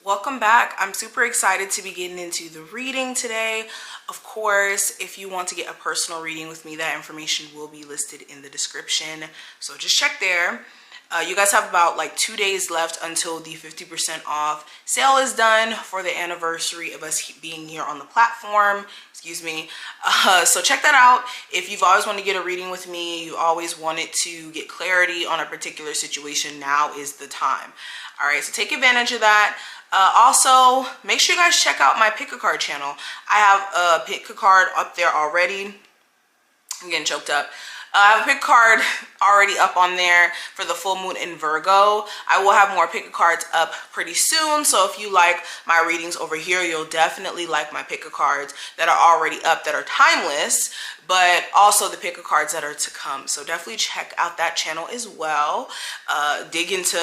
Welcome back. I'm super excited to be getting into the reading today. Of course, if you want to get a personal reading with me, that information will be listed in the description. So just check there. You guys have about like 2 days left until the 50% off sale is done for the anniversary of us being here on the platform. Excuse me. So check that out. If you've always wanted to get a reading with me, you always wanted to get clarity on a particular situation, now is the time. All right, so take advantage of that. Also, make sure you guys check out my pick a card channel. I have a pick a card up there already. I'm getting choked up. I have a pick card already up on there for the full moon in Virgo. I will have more pick a cards up pretty soon. So if you like my readings over here, you'll definitely like my pick a cards that are already up that are timeless, but also the pick a cards that are to come. So definitely check out that channel as well. Dig into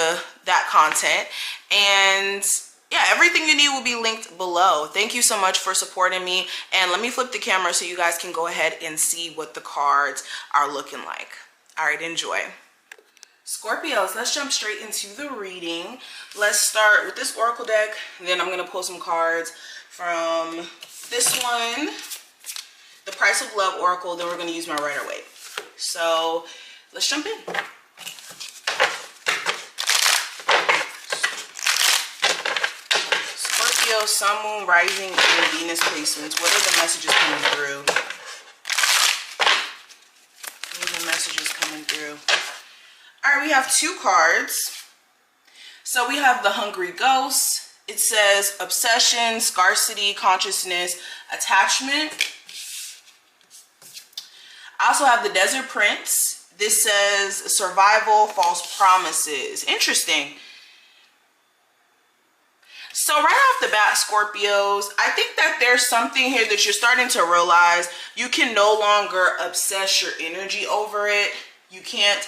that content, and yeah, everything you need will be linked below. Thank you so much for supporting me. And let me flip the camera so you guys can go ahead and see what the cards are looking like. All right, enjoy. Scorpios, let's jump straight into the reading. Let's start with this oracle deck. And then I'm going to pull some cards from this one, the Price of Love oracle. Then we're going to use my Rider-Waite. So let's jump in. Sun, Moon, Rising, and Venus placements. What are the messages coming through? What are the messages coming through? All right, we have 2 cards. So we have the Hungry Ghost. It says obsession, scarcity, consciousness, attachment. I also have the Desert Prince. This says survival, false promises. Interesting. So right off the bat, Scorpios, I think that there's something here that you're starting to realize. You can no longer obsess your energy over it. You can't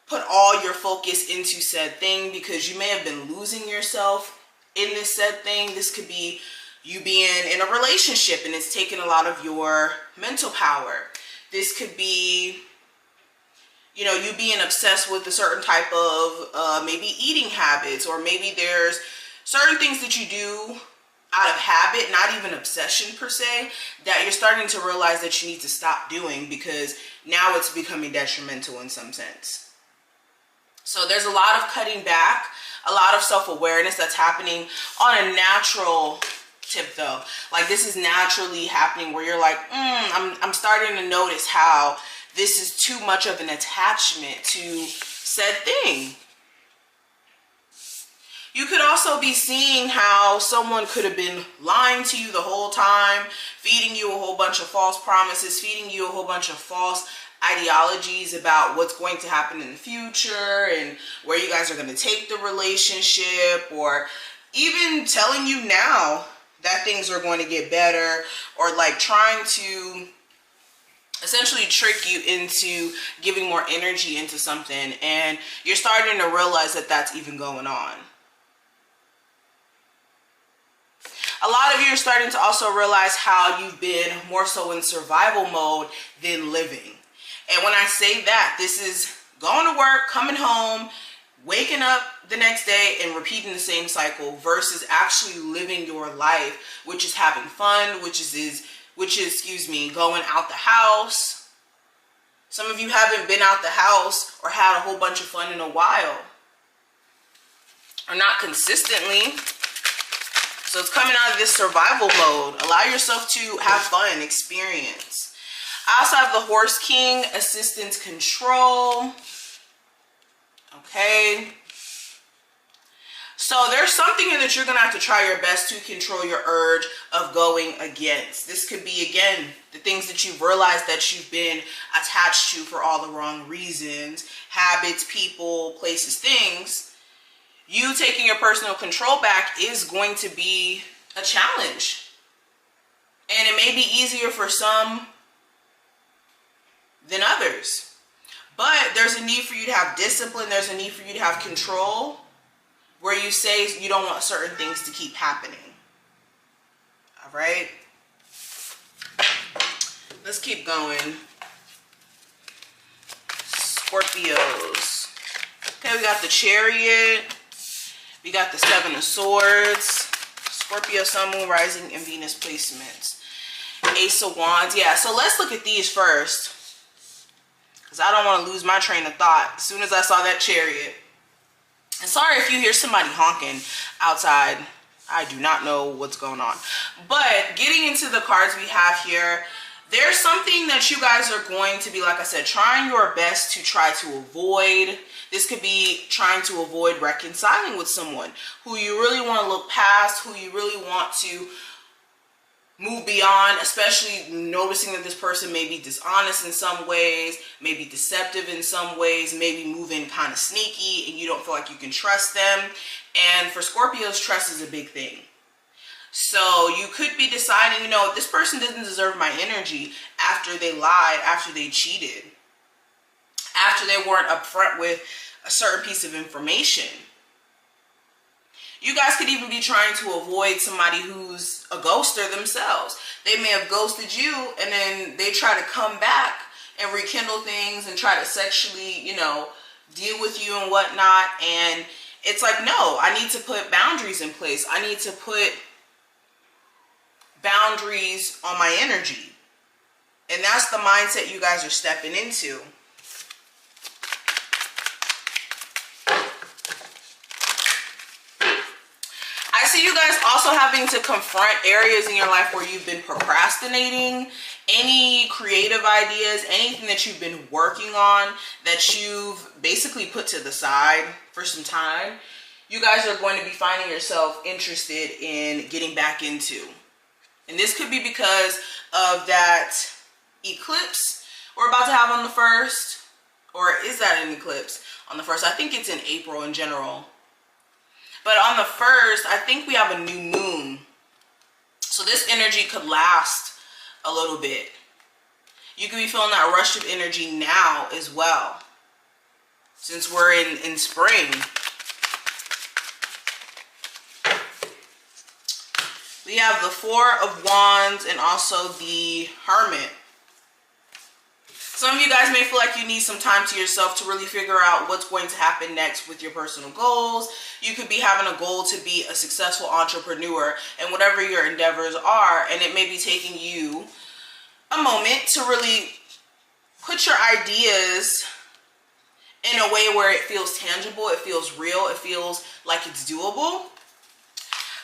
put all your focus into said thing because you may have been losing yourself in this said thing. This could be you being in a relationship and it's taking a lot of your mental power. This could be, you know, you being obsessed with a certain type of maybe eating habits, or maybe there's certain things that you do out of habit, not even obsession per se, that you're starting to realize that you need to stop doing because now it's becoming detrimental in some sense. So there's a lot of cutting back, a lot of self-awareness that's happening on a natural tip though. Like this is naturally happening where you're like, I'm starting to notice how this is too much of an attachment to said thing. You could also be seeing how someone could have been lying to you the whole time, feeding you a whole bunch of false promises, feeding you a whole bunch of false ideologies about what's going to happen in the future and where you guys are going to take the relationship, or even telling you now that things are going to get better, or like trying to essentially trick you into giving more energy into something, and you're starting to realize that that's even going on. A lot of you are starting to also realize how you've been more so in survival mode than living. And when I say that, this is going to work, coming home, waking up the next day and repeating the same cycle versus actually living your life, which is having fun, which is going out the house. Some of you haven't been out the house or had a whole bunch of fun in a while, or not consistently. So it's coming out of this survival mode. Allow yourself to have fun, experience. I also have the Horse King, assistance, control. Okay. So there's something here that you're going to have to try your best to control your urge of going against. This could be, again, the things that you've realized that you've been attached to for all the wrong reasons. Habits, people, places, things. You taking your personal control back is going to be a challenge. And it may be easier for some than others. But there's a need for you to have discipline. There's a need for you to have control, where you say you don't want certain things to keep happening. All right. Let's keep going. Scorpios. Okay, we got the Chariot. We got the Seven of Swords. Scorpio, Sun, Moon, Rising, and Venus placements. Ace of Wands. Yeah, so let's look at these first, because I don't want to lose my train of thought as soon as I saw that Chariot. And sorry if you hear somebody honking outside. I do not know what's going on. But getting into the cards we have here, there's something that you guys are going to be, like I said, trying your best to try to avoid. This could be trying to avoid reconciling with someone who you really want to look past, who you really want to move beyond, especially noticing that this person may be dishonest in some ways, maybe deceptive in some ways, maybe moving kind of sneaky and you don't feel like you can trust them. And for Scorpios, trust is a big thing. So you could be deciding, you know, this person doesn't deserve my energy after they lied, after they cheated, after they weren't upfront with a certain piece of information. You guys could even be trying to avoid somebody who's a ghoster themselves. They may have ghosted you and then they try to come back and rekindle things and try to sexually, you know, deal with you and whatnot. And it's like, no, I need to put boundaries in place. I need to put boundaries on my energy. And that's the mindset you guys are stepping into. I see you guys also having to confront areas in your life where you've been procrastinating. Any creative ideas, anything that you've been working on that you've basically put to the side for some time, you guys are going to be finding yourself interested in getting back into. And this could be because of that eclipse we're about to have on the 1st. Or is that an eclipse on the 1st? I think it's in April in general. But on the 1st, I think we have a new moon. So this energy could last a little bit. You could be feeling that rush of energy now as well, since we're in spring. We have the 4 of Wands and also the Hermit. Some of you guys may feel like you need some time to yourself to really figure out what's going to happen next with your personal goals. You could be having a goal to be a successful entrepreneur and whatever your endeavors are, and it may be taking you a moment to really put your ideas in a way where it feels tangible, it feels real, it feels like it's doable.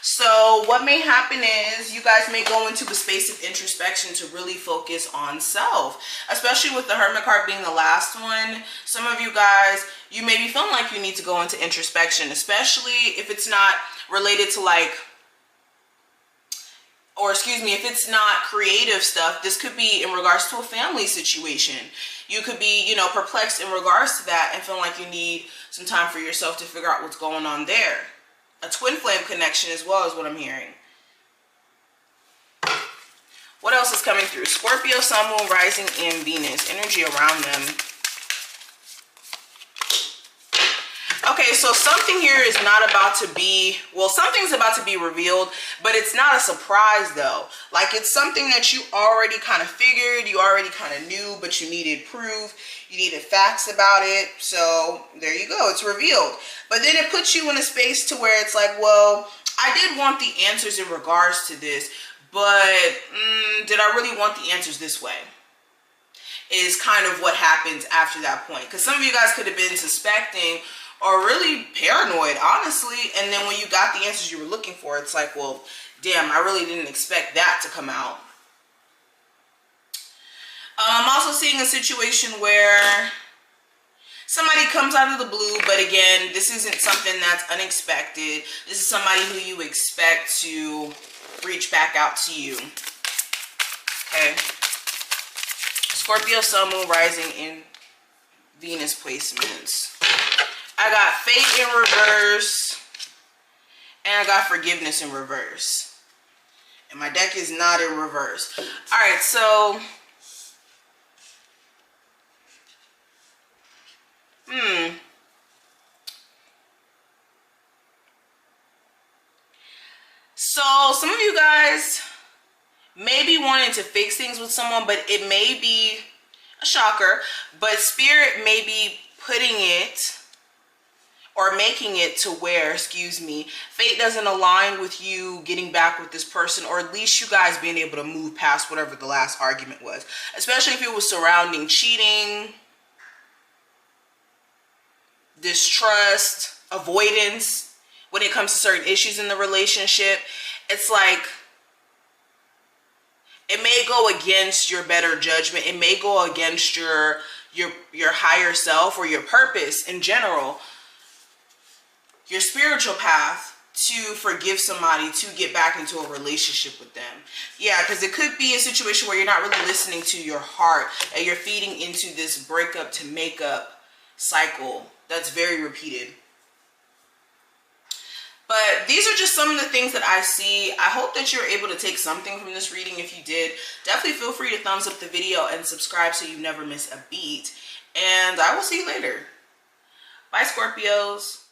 So what may happen is you guys may go into a space of introspection to really focus on self, especially with the Hermit card being the last one. Some of you guys, you may be feeling like you need to go into introspection, especially if it's not related to like, or excuse me, if it's not creative stuff. This could be in regards to a family situation. You could be, you know, perplexed in regards to that and feeling like you need some time for yourself to figure out what's going on there. A twin flame connection as well is what I'm hearing. What else is coming through? Scorpio, Sun, Moon, Rising, and Venus. Energy around them. Okay, so something here is not about to be, well, something's about to be revealed, but it's not a surprise though. Like it's something that you already kind of figured, you already kind of knew, but you needed proof, you needed facts about it. So there you go, it's revealed. But then it puts you in a space to where it's like, well, I did want the answers in regards to this, but did I really want the answers this way? Is kind of what happens after that point. Because some of you guys could have been suspecting or really paranoid, honestly, and then when you got the answers you were looking for, it's like, well, damn, I really didn't expect that to come out. I'm also seeing a situation where somebody comes out of the blue, but again, this isn't something that's unexpected. This is somebody who you expect to reach back out to you. Okay. Scorpio, Sun, Moon, Rising, and Venus placements. I got fate in reverse, and I got forgiveness in reverse. And my deck is not in reverse. All right, so so some of you guys may be wanting to fix things with someone, but it may be a shocker, but Spirit may be putting it, or making it to where, excuse me, fate doesn't align with you getting back with this person, or at least you guys being able to move past whatever the last argument was, especially if it was surrounding cheating, distrust, avoidance when it comes to certain issues in the relationship. It's like it may go against your better judgment. It may go against your higher self or your purpose in general, your spiritual path, to forgive somebody, to get back into a relationship with them. Yeah, because it could be a situation where you're not really listening to your heart and you're feeding into this breakup to make up cycle that's very repeated. But these are just some of the things that I see. I hope that you're able to take something from this reading. If you did, definitely feel free to thumbs up the video and subscribe so you never miss a beat. And I will see you later. Bye, Scorpios.